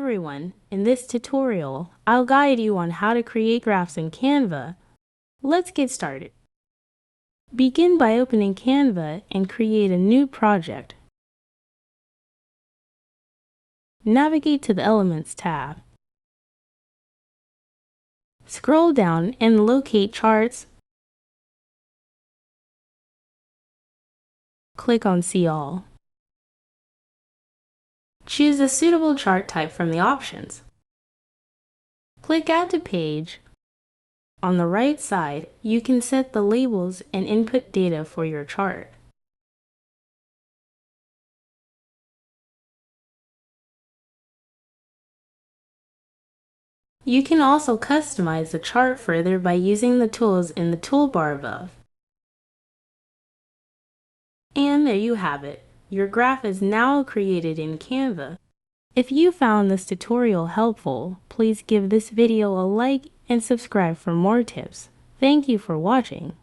everyone, in this tutorial, I'll guide you on how to create graphs in Canva. Let's get started. Begin by opening Canva and create a new project. Navigate to the Elements tab. Scroll down and locate Charts. Click on See All. Choose a suitable chart type from the options. Click Add to Page. On the right side, you can set the labels and input data for your chart. You can also customize the chart further by using the tools in the toolbar above. And there you have it. Your graph is now created in Canva. If you found this tutorial helpful, please give this video a like and subscribe for more tips. Thank you for watching.